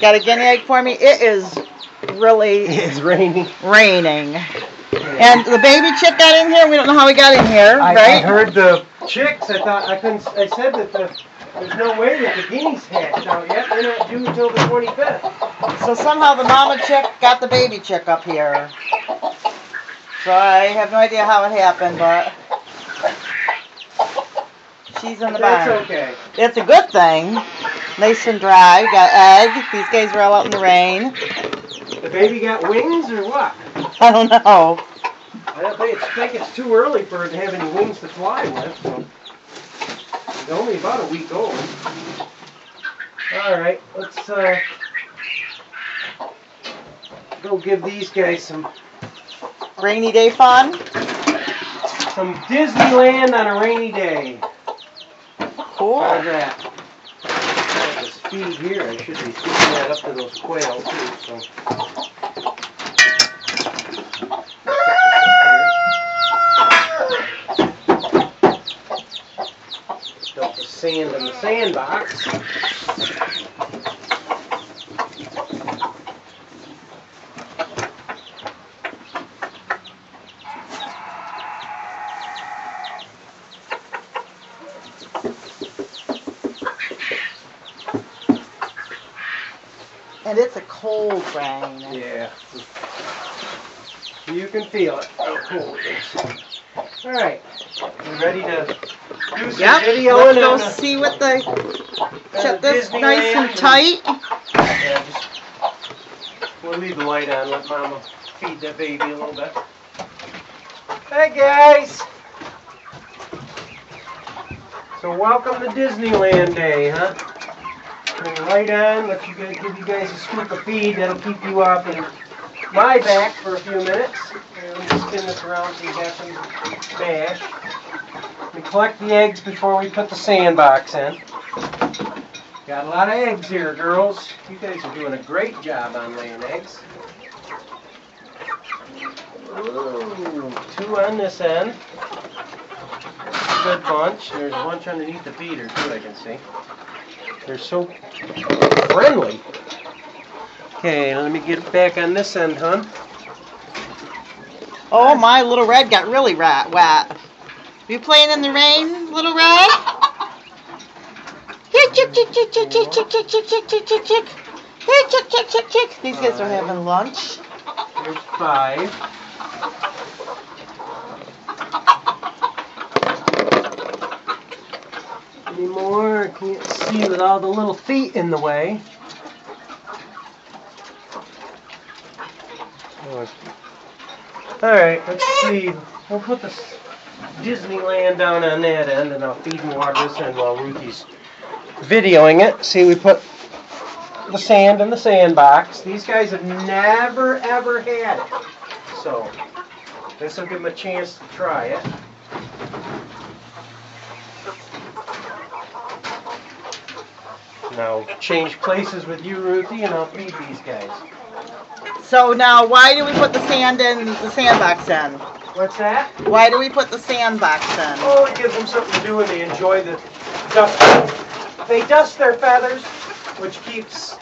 Got a guinea egg for me? It is really It's raining. raining. And the baby chick got in here. We don't know how he got in here, I right? heard the chicks. I thought I couldn't. I said that there's no way that the guineas hatched out yet. They're not due until the 25th. So somehow the mama chick got the baby chick up here. So I have no idea how it happened, but she's in the barn. That's okay. It's a good thing. Nice and dry. Got egg. These guys are all out in the rain. The baby got wings or what? I don't know. I don't think it's too early for it to have any wings to fly with. So. It's only about a week old. All right, let's go give these guys some Rainy day fun. some Disneyland on a rainy day. Cool. How's that? This feed here, I should be feeding that up to those quail too. So. Dump the sand in the sandbox. And it's a cold rain. Yeah. You can feel it. How cold it is. All right. You ready to do some video? Let's go see what the... Shut this nice and tight. Yeah, we'll leave the light on. Let Mama feed that baby a little bit. Hey, guys. So welcome to Disneyland Day, huh? Turn the light on, give you guys a scoop of feed. That'll keep you off in my back for a few minutes. And let me spin this around so you got some mash. We collect the eggs before we put the sandbox in. Got a lot of eggs here, girls. You guys are doing a great job on laying eggs. Ooh, 2 on this end. Good bunch. There's a bunch underneath the feeder too, I can see. They're so friendly. Okay, let me get back on this end, hon. Oh, my little red got really wet. You playing in the rain, little red? Here, chick, chick, chick, chick, chick, chick, chick, chick, chick, chick, chick, chick. Here, chick, chick, chick, chick. These guys are having lunch. There's 5. Any more? I can't see with all the little feet in the way. Alright, let's see. We'll put the Disneyland down on that end, and I'll feed and water this end while Ruthie's videoing it. See, we put the sand in the sandbox. These guys have never, ever had it. So, this will give them a chance to try it. Now, change places with you, Ruthie, and I'll feed these guys. So now, why do we put the sand in the sandbox in? What's that? Why do we put the sandbox in? Oh, it gives them something to do and they enjoy the dust. They dust their feathers, which keeps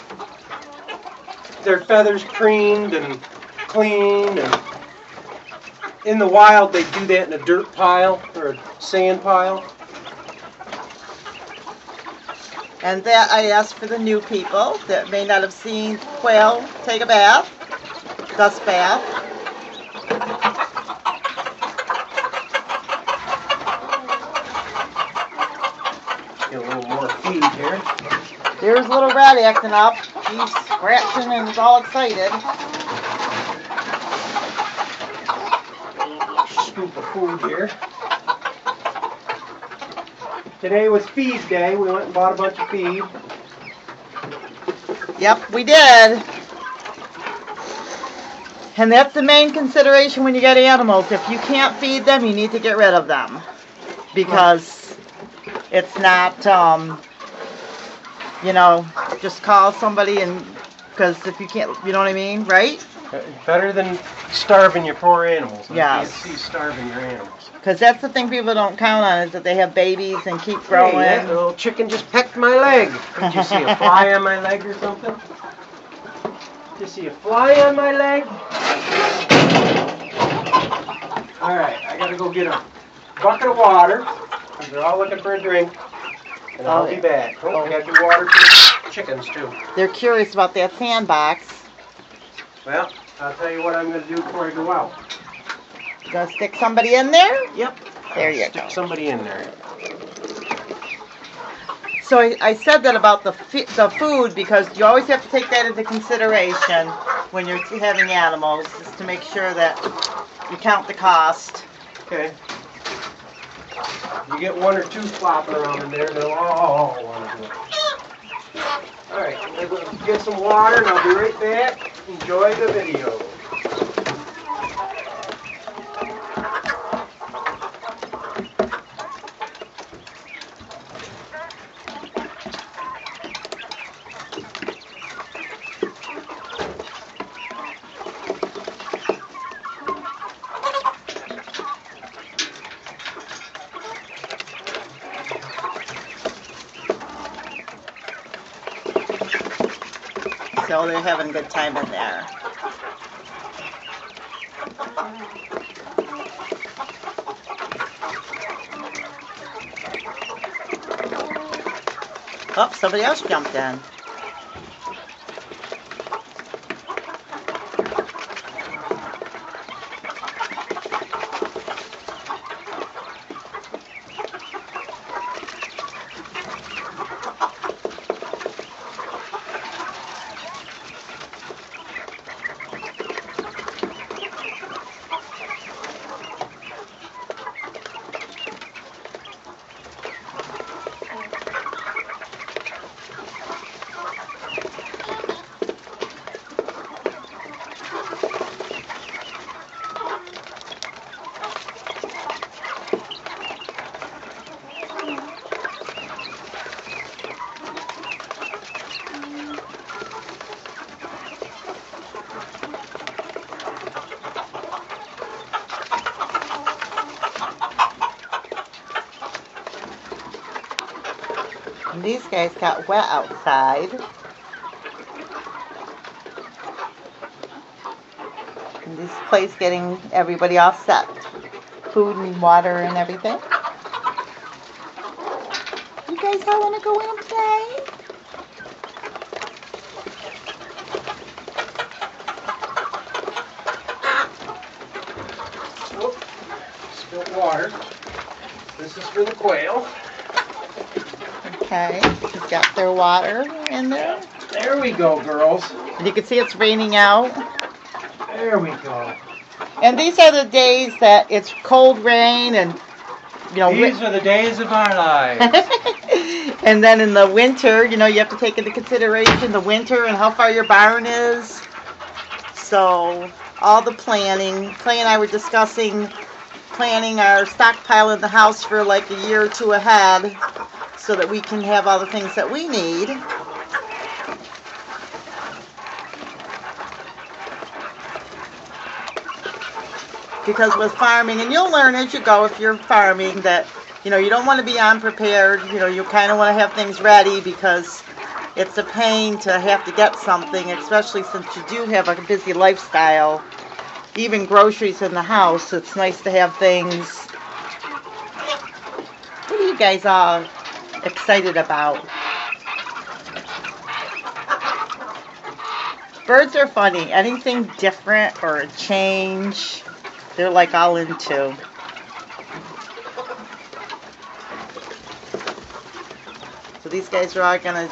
their feathers preened and clean. And in the wild, they do that in a dirt pile or a sand pile. And that I asked for the new people that may not have seen quail take a bath, dust bath. Get a little more feed here. There's little red acting up. He's scratching and is all excited. Scoop of food here. Today was feed day. We went and bought a bunch of feed. Yep, we did. And that's the main consideration when you get animals. If you can't feed them, you need to get rid of them. Because it's not, you know, just call somebody and, because if you can't, you know what I mean, right? Better than starving your poor animals. Yes. I can't see starving your animals. Because that's the thing people don't count on, is that they have babies and keep growing. Hey, that little chicken just pecked my leg. Did you see a fly on my leg or something? Just see a fly on my leg. Alright, I gotta go get a bucket of water, because they're all looking for a drink, and I'll be back. Oh, I gotta do water for the chickens too. They're curious about that sandbox. Well, I'll tell you what I'm gonna do before I go out. You gonna stick somebody in there? Yep. There you Stick go. somebody in there. So I said that about the food because you always have to take that into consideration when you're having animals, just to make sure that you count the cost. Okay. You get one or two flopping around in there, they'll all want to do it. Alright, I'm going to go get some water and I'll be right back. Enjoy the video. So they're having a good time in there. Oh, somebody else jumped in. And these guys got wet outside. And this place getting everybody all set. Food and water and everything. You guys all want to go in and play? Oh, spilled water. This is for the quail. Okay, she's got their water in there. There we go, girls. And you can see it's raining out. There we go. And these are the days that it's cold rain and, you know. These are the days of our lives. And then in the winter, you know, you have to take into consideration the winter and how far your barn is. So all the planning. Clay and I were discussing planning our stockpile in the house for like a year or two ahead, so that we can have all the things that we need. Because with farming, and you'll learn as you go if you're farming, that, you know, you don't want to be unprepared. You know, you kind of want to have things ready, because it's a pain to have to get something, especially since you do have a busy lifestyle. Even groceries in the house, it's nice to have things. What are you guys all excited about? Birds are funny. Anything different or a change, they're like all into. So these guys are all gonna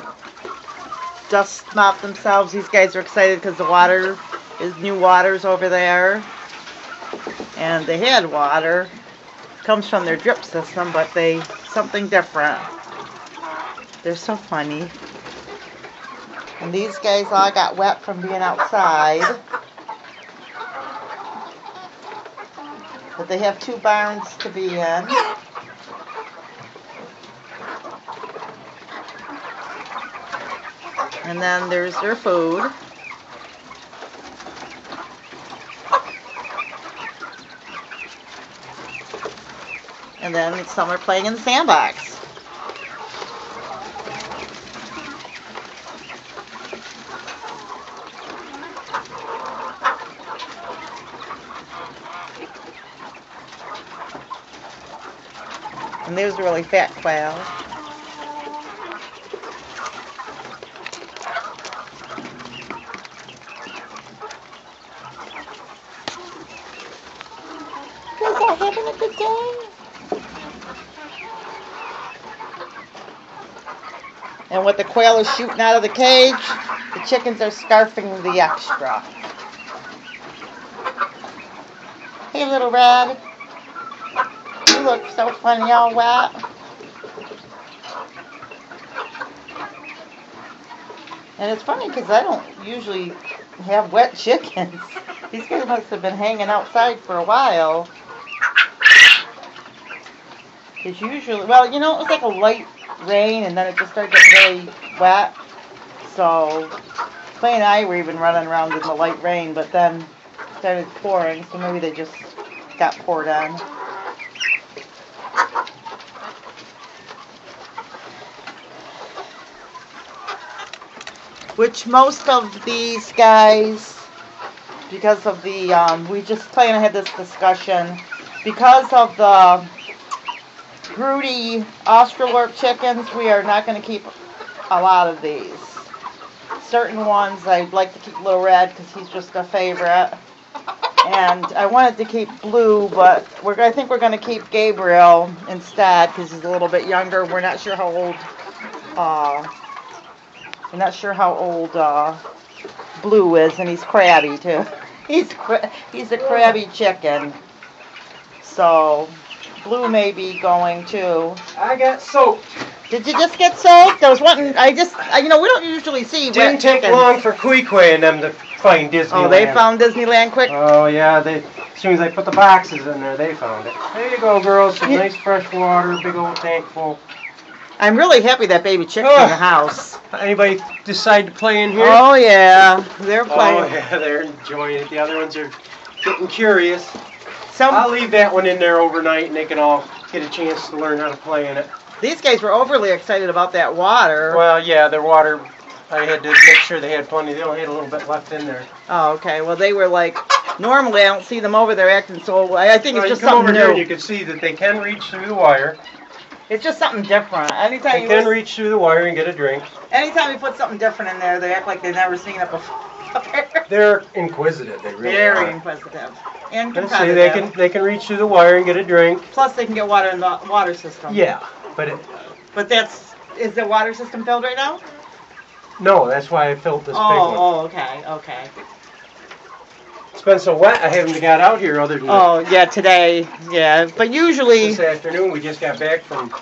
dust mop themselves. These guys are excited because the water is new water's over there. And they had water. Comes from their drip system, but something different. They're so funny. And these guys all got wet from being outside. But they have 2 barns to be in. And then there's their food. And then some are playing in the sandbox. And there's a really fat quail. You guys are having a good day? And with the quail is shooting out of the cage, the chickens are scarfing the extra. Hey, little red. You look so funny, all wet. And it's funny because I don't usually have wet chickens. These guys must have been hanging outside for a while. It's usually, well, you know, it was like a light rain and then it just started getting really wet. So Clay and I were even running around in the light rain, but then it started pouring, so maybe they just got poured on. Which most of these guys, because of the, we just, Clay and I had this discussion, because of the broody Australorp chickens, we are not going to keep a lot of these. Certain ones I'd like to keep Little Red because he's just a favorite. And I wanted to keep Blue, but I think we're going to keep Gabriel instead because he's a little bit younger. We're not sure how old, Blue is, and he's crabby too. He's a crabby chicken. So Blue may be going too. I got soaked. Did you just get soaked? I was wanting. You know, we don't usually see wet Didn't take chickens. long for Queequeg and them to find Disneyland. Oh, they found Disneyland quick? Oh, yeah. As soon as I put the boxes in there, they found it. There you go, girls. Some nice fresh water, big old tank full. I'm really happy that baby chick's in the house. Anybody decide to play in here? Oh, yeah. They're playing. Oh, yeah. They're enjoying it. The other ones are getting curious. Some, I'll leave that one in there overnight, and they can all get a chance to learn how to play in it. these guys were overly excited about that water. Well, yeah, their water, I had to make sure they had plenty. They only had a little bit left in there. Oh, okay. Well, they were like, normally I don't see them over there acting so, I think it's Well, just you come something over here and new. you can see that they can reach through the wire. It's just something different. They can reach through the wire and get a drink. Anytime you put something different in there, they act like they've never seen it before. They're inquisitive. They really Very are. inquisitive. And Let's see, competitive. they can reach through the wire and get a drink. Plus they can get water in the water system. Yeah, but is the water system filled right now? no, that's why I filled this big one. Oh, okay. It's been so wet, I haven't got out here other than Oh, yeah, today, yeah. But usually, this afternoon. We just got back from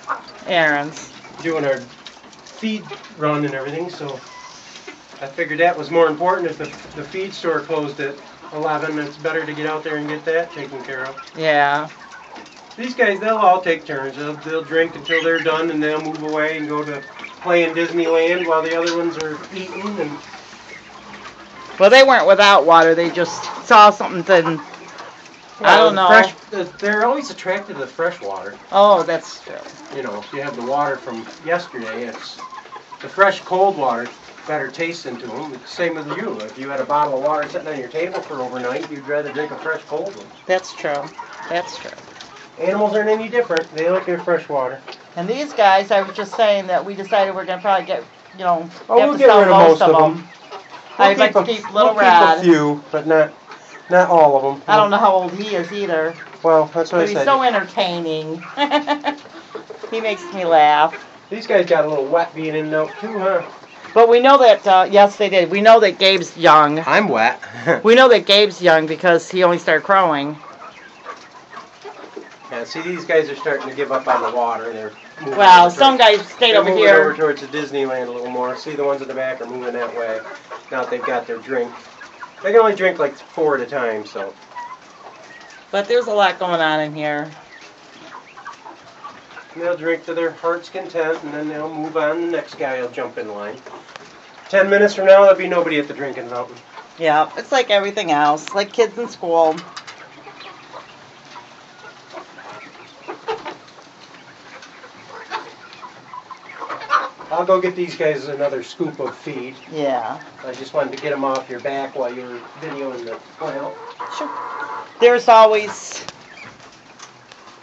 errands. doing our feed run and everything, so I figured that was more important. If the feed store closed at 11, it's better to get out there and get that taken care of. Yeah. These guys, they'll all take turns. They'll drink until they're done, and they'll move away and go to play in Disneyland while the other ones are eating. And Well, they weren't without water. They just saw something. I don't know. They're always attracted to the fresh water. Oh, that's true. You know, if you have the water from yesterday, it's the fresh cold water, better taste into them. It's the same with you. If you had a bottle of water sitting on your table for overnight, you'd rather drink a fresh cold one. That's true. That's true. Animals aren't any different. They like their fresh water. And these guys, I was just saying that we decided we're going to probably get, Oh, have we'll to get sell rid of most of them. I'd like to keep Little Red. Keep a few, but not all of them. I don't know how old he is either. Well, that's what But I he's said. so entertaining. He makes me laugh. These guys got a little wet being in though too, huh? But we know that, yes, they did. We know that Gabe's young. I'm wet. We know that Gabe's young because he only started crowing. Yeah, see, these guys are starting to give up on the water. They're moving Well, over some towards- guys stayed they're over moving here. over towards the Disneyland a little more. See, the ones in the back are moving that way. Now that they've got their drink. They can only drink like 4 at a time, so. But there's a lot going on in here. And they'll drink to their heart's content, and then they'll move on. The next guy will jump in line. 10 minutes from now, there'll be nobody at the drinking fountain. Yeah, it's like everything else, like kids in school. I'll go get these guys another scoop of feed. Yeah. I just wanted to get them off your back while you were videoing the plant. Sure. There's always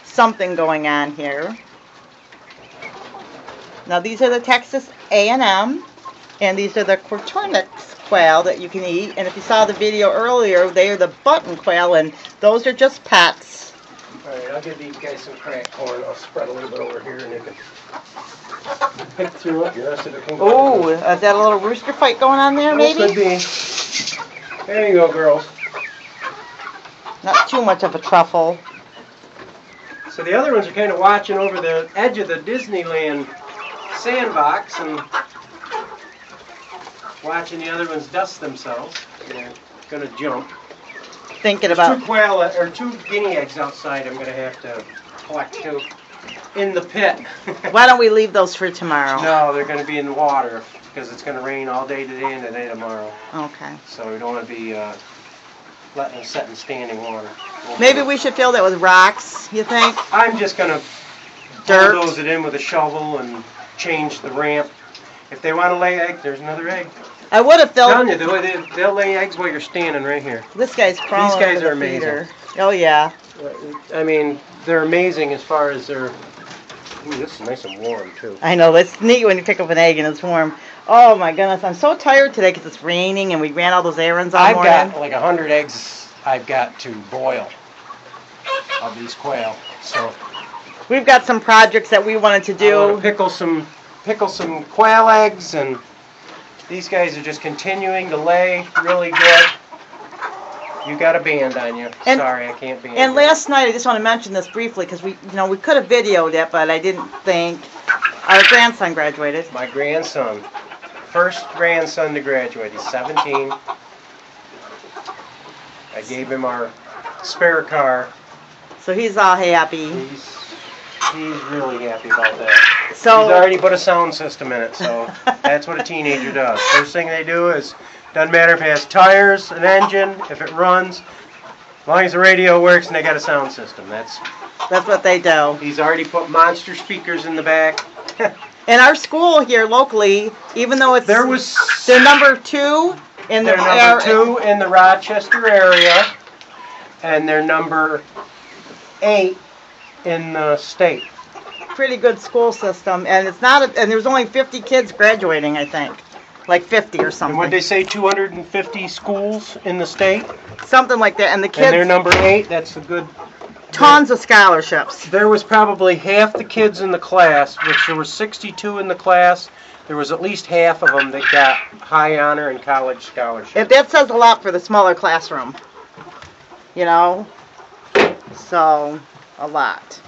something going on here. Now these are the Texas A&M, and these are the Quatornix quail that you can eat. And if you saw the video earlier, they are the button quail, and those are just pets. Alright, I'll give these guys some cracked corn. I'll spread a little bit over here and they can pick through it. The rest of it can go. Ooh, is that a little rooster fight going on there, maybe? Could be. There you go, girls. Not too much of a truffle. So the other ones are kind of watching over the edge of the Disneyland sandbox and watching the other ones dust themselves. They're going to jump. Thinking There's about... two guinea eggs outside I'm going to have to collect too in the pit. Why don't we leave those for tomorrow? No, they're going to be in the water because it's going to rain all day today and today tomorrow. Okay. So we don't want to be letting them set in standing water. Maybe we should fill that with rocks, you think? I'm just going to bulldoze it in with a shovel and change the ramp. If they want to lay eggs, there's another egg. I would have filled... I'm telling you, they'll lay eggs while you're standing right here. This guy's crawling. These guys over are the amazing. feeder. Oh, yeah. I mean, they're amazing as far as their... Ooh, this is nice and warm, too. I know, it's neat when you pick up an egg and it's warm. Oh, my goodness, I'm so tired today because it's raining and we ran all those errands all morning. I've got like 100 eggs I've got to boil of these quail. So we've got some projects that we wanted to do. I want to pickle some quail eggs, and these guys are just continuing to lay really good. You got a band on you. Sorry, I can't band. And last night, I just want to mention this briefly because we could have videoed it, but I didn't think. Our grandson graduated. My grandson, first grandson to graduate. He's 17. I gave him our spare car. So he's all happy. He's really happy about that. So he's already put a sound system in it, so that's what a teenager does. First thing they do is, doesn't matter if it has tires, an engine, if it runs, as long as the radio works and they got a sound system. That's what they do. He's already put monster speakers in the back. In our school here locally, even though they're number 2 in the number 2 in the Rochester area, and they're number 8 in the state. Pretty good school system, and it's not. And there's only 50 kids graduating, I think, like 50 or something. And what they say, 250 schools in the state, something like that. And the kids. And they're number 8. That's a good. Tons of scholarships. There was probably half the kids in the class, which there were 62 in the class. There was at least half of them that got high honor and college scholarships. And that says a lot for the smaller classroom. You know? So, a lot.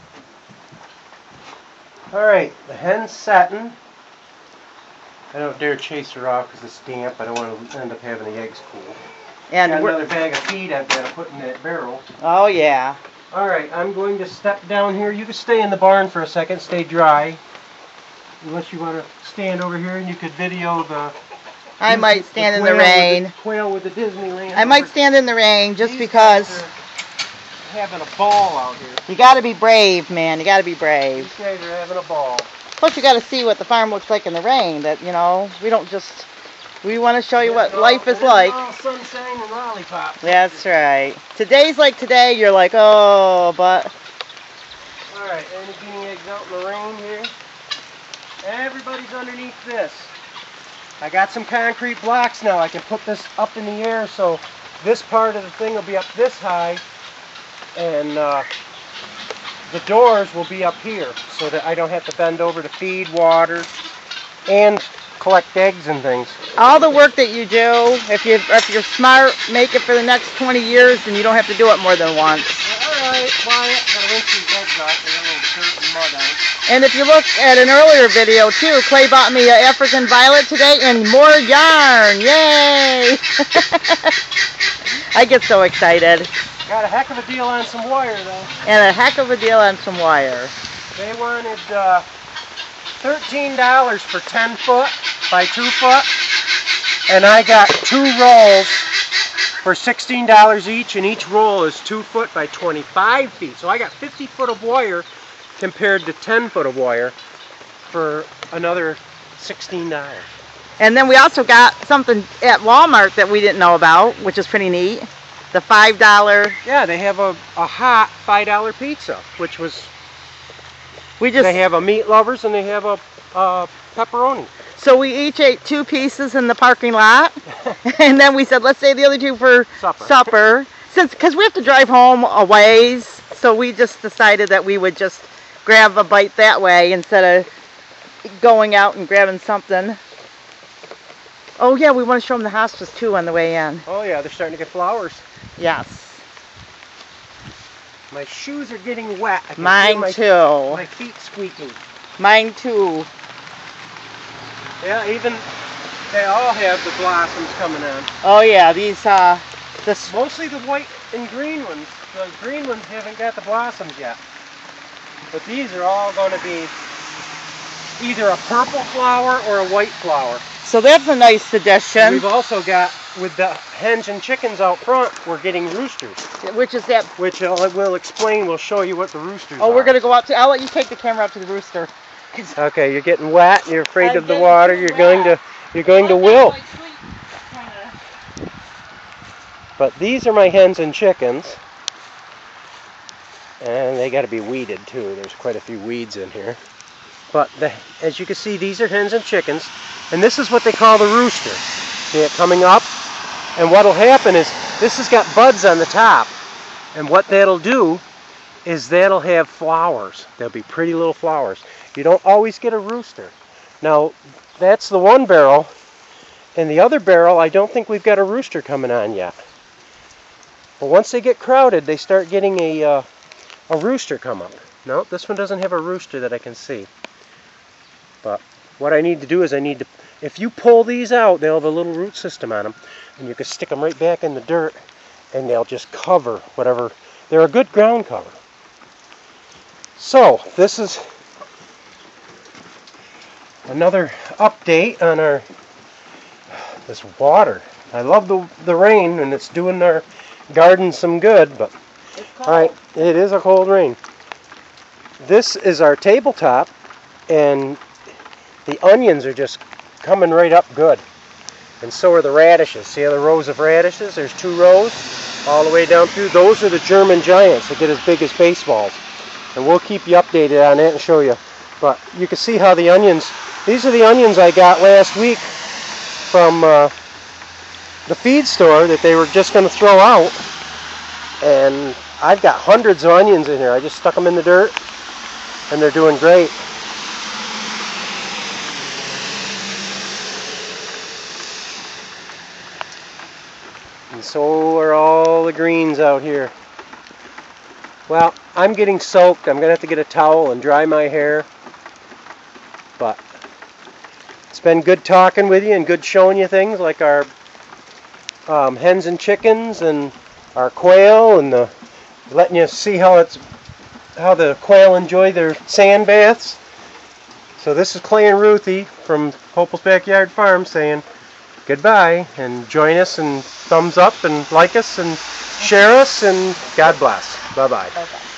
Alright, the hen's setting. I don't dare chase her off because it's damp. I don't want to end up having the eggs cool. And got another bag of feed I've got to put in that barrel. Oh, yeah. Alright, I'm going to step down here. You can stay in the barn for a second, stay dry. Unless you want to stand over here and you could video the... I might stand in the rain. Quail with the Disneyland. I might stand in the rain just because... having a ball out here. You got to be brave, man. You got to be brave. These guys are having a ball. Plus, you got to see what the farm looks like in the rain. That, you know, we don't just... We want to show you what life is like. All sunshine and lollipops. That's right. Today's like today, you're like, oh, but... Alright, and the guinea eggs out in the rain here. Everybody's underneath this. I got some concrete blocks now. I can put this up in the air so this part of the thing will be up this high. And the doors will be up here so that I don't have to bend over to feed, water, and collect eggs and things. All the work that you do, if you're smart, make it for the next 20 years, and you don't have to do it more than once. Alright, quiet. Gotta rinse these eggs off. They got a little dirt and mud on it. And if you look at an earlier video too, Clay bought me an African violet today and more yarn. Yay! I get so excited. Got a heck of a deal on some wire though. And a heck of a deal on some wire. They wanted $13 for 10 foot by 2 foot, and I got 2 rolls for $16 each, and each roll is 2 foot by 25 feet. So I got 50 foot of wire compared to 10 foot of wire for another $16. And then we also got something at Walmart that we didn't know about, which is pretty neat. The $5. Yeah, they have a hot $5 pizza, which was... They have a meat lovers and they have a pepperoni. So we each ate 2 pieces in the parking lot, and then we said, let's save the other 2 for supper. Because we have to drive home a ways, so we just decided that we would just grab a bite that way instead of going out and grabbing something. Oh yeah, we want to show them the hospice too on the way in. Oh yeah, they're starting to get flowers. Yes. My shoes are getting wet. I can Mine feel too. my feet squeaking. Mine too. Yeah, even they all have the blossoms coming on. Oh yeah, these Mostly the white and green ones. The green ones haven't got the blossoms yet. But these are all going to be either a purple flower or a white flower. So that's a nice addition. And we've also got, with the hens and chickens out front, we're getting roosters. Which is that? Which we'll explain, we'll show you what the roosters are. Oh, we're going to go up to, I'll let you take the camera up to the rooster. Okay, you're getting wet, you're afraid of the getting water, too you're wet. going to wilt. But these are my hens and chickens. And they got to be weeded too. There's quite a few weeds in here. But as you can see, these are hens and chickens. And this is what they call the rooster. See it coming up? And what'll happen is, this has got buds on the top. And what that'll do is that'll have flowers. They'll be pretty little flowers. You don't always get a rooster. Now, that's the one barrel. And the other barrel, I don't think we've got a rooster coming on yet. But once they get crowded, they start getting a rooster come up. No, this one doesn't have a rooster that I can see. But what I need to do is if you pull these out, they'll have a little root system on them. And you can stick them right back in the dirt, and they'll just cover whatever. They're a good ground cover. So, this is another update on this water. I love the rain, and it's doing our garden some good, but alright, it is a cold rain. This is our tabletop, and the onions are just coming right up good. And so are the radishes. See the rows of radishes? There's 2 rows all the way down through. Those are the German giants that get as big as baseballs. And we'll keep you updated on that and show you. But you can see how the onions, these are the onions I got last week from the feed store that they were just going to throw out. And I've got hundreds of onions in here. I just stuck them in the dirt, and they're doing great. And so are all the greens out here. Well, I'm getting soaked. I'm going to have to get a towel and dry my hair. But it's been good talking with you and good showing you things like our hens and chickens and our quail, and letting you see how the quail enjoy their sand baths. So this is Clay and Ruthie from Hopel's Backyard Farm saying goodbye, and join us and thumbs up and like us and share us, and God bless. Bye-bye. Okay.